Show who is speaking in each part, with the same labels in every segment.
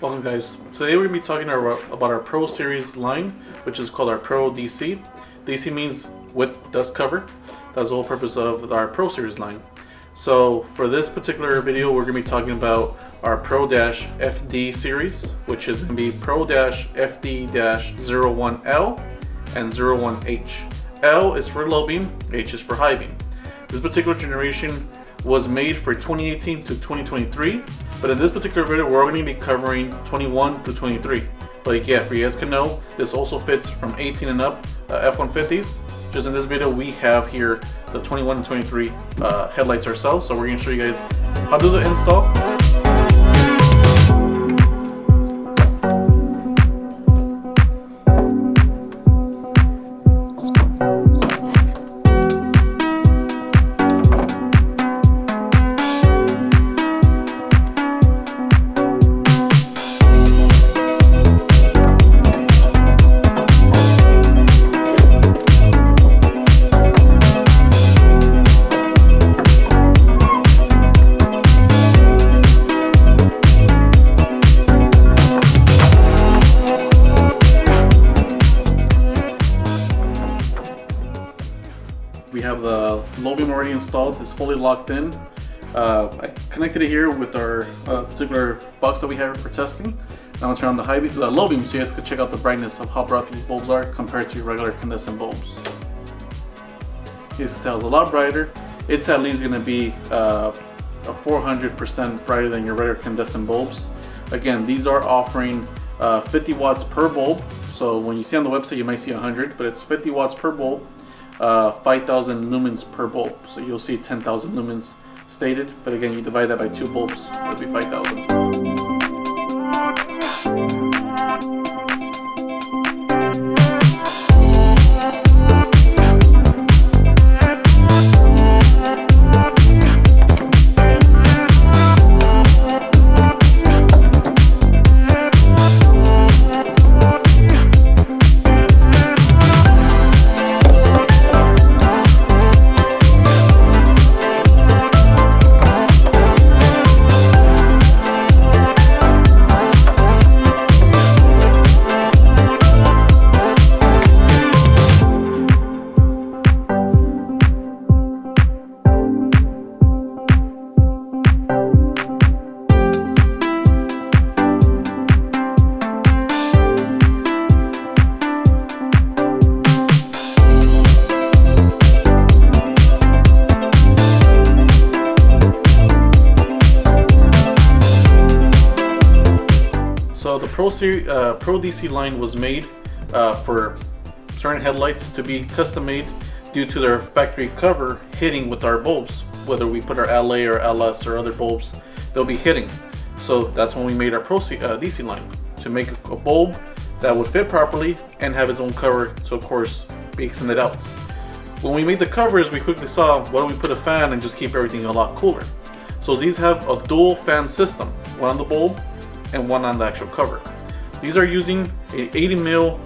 Speaker 1: Welcome guys. Today we're going to be talking about our Pro Series line, which is called our Pro DC. DC means with dust cover. That's the whole purpose of our Pro Series line. So for this particular video, we're going to be talking about our Pro-FD series, which is going to be Pro-FD-01L and 01H. L is for low beam, H is for high beam. This particular generation was made for 2018 to 2023, but in this particular video we're going to be covering 21 to 23. But yeah, for you guys can know, this also fits from 18 and up F-150s. Just in this video we have here the 21 and 23 headlights ourselves, so we're going to show you guys how to do the install. We have the low beam already installed. It's fully locked in. I connected it here with our particular box that we have for testing. Now I'm going to turn on the low beam so you guys can check out the brightness of how bright these bulbs are compared to your regular incandescent bulbs. You guys can tell it's a lot brighter. It's at least going to be a 400% brighter than your regular incandescent bulbs. Again, these are offering 50 watts per bulb. So when you see on the website you might see 100, but it's 50 watts per bulb. 5,000 lumens per bulb, so you'll see 10,000 lumens stated, but again you divide that by 2 bulbs, it'll be 5,000. So the Pro DC line was made for certain headlights to be custom made due to their factory cover hitting with our bulbs. Whether we put our LA or LS or other bulbs, they'll be hitting. So that's when we made our Pro DC line, to make a bulb that would fit properly and have its own cover, so of course be extended out. When we made the covers, we quickly saw, why don't we put a fan and just keep everything a lot cooler. So these have a dual fan system, one on the bulb and one on the actual cover. These are using a 80mm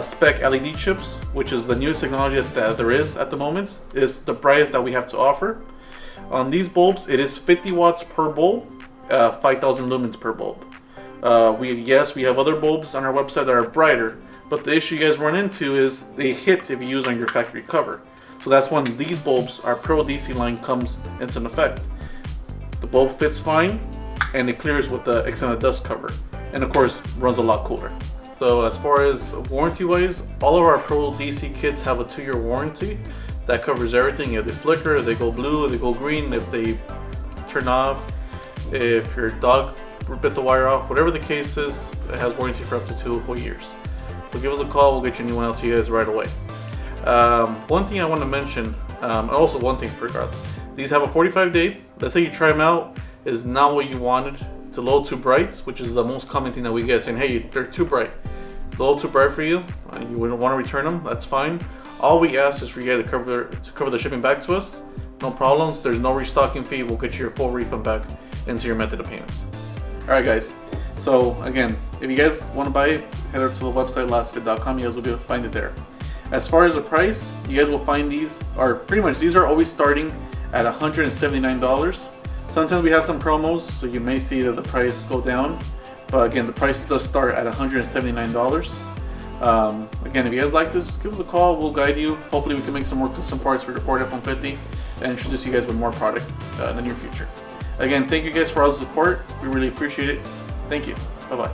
Speaker 1: spec LED chips, which is the newest technology that there is at the moment. It is the brightest that we have to offer. On these bulbs, it is 50 watts per bulb, 5,000 lumens per bulb. Yes, we have other bulbs on our website that are brighter, but the issue you guys run into is they hit if you use on your factory cover. So that's when these bulbs, our Pro DC line, comes into effect. The bulb fits fine, and it clears with the extended dust cover, and of course runs a lot cooler. So as far as warranty wise, all of our Pro DC kits have a 2-year warranty that covers everything. If they flicker, if they go blue, if they go green, if they turn off, if your dog bit the wire off, whatever the case is, it has warranty for up to 2 whole years. So give us a call, we'll get you a new one out to you guys right away. One thing I want to mention, and also one thing for regard, these have a 45-day. Let's say you try them out, is not what you wanted, it's a little too bright, which is the most common thing that we get, saying, hey, they're too bright. A little too bright for you, and you wouldn't want to return them, that's fine. All we ask is for you guys to cover the shipping back to us. No problems, there's no restocking fee, we'll get you your full refund back into your method of payments. Alright guys, so again, if you guys want to buy it, head over to the website lasfit.com, you guys will be able to find it there. As far as the price, you guys will find these, or pretty much these are always starting at $179. Sometimes we have some promos, so you may see that the price go down. But again, the price does start at $179. Again, if you guys like this, just give us a call. We'll guide you. Hopefully we can make some more custom parts for your Ford F-150 and introduce you guys with more product in the near future. Again, thank you guys for all the support. We really appreciate it. Thank you. Bye-bye.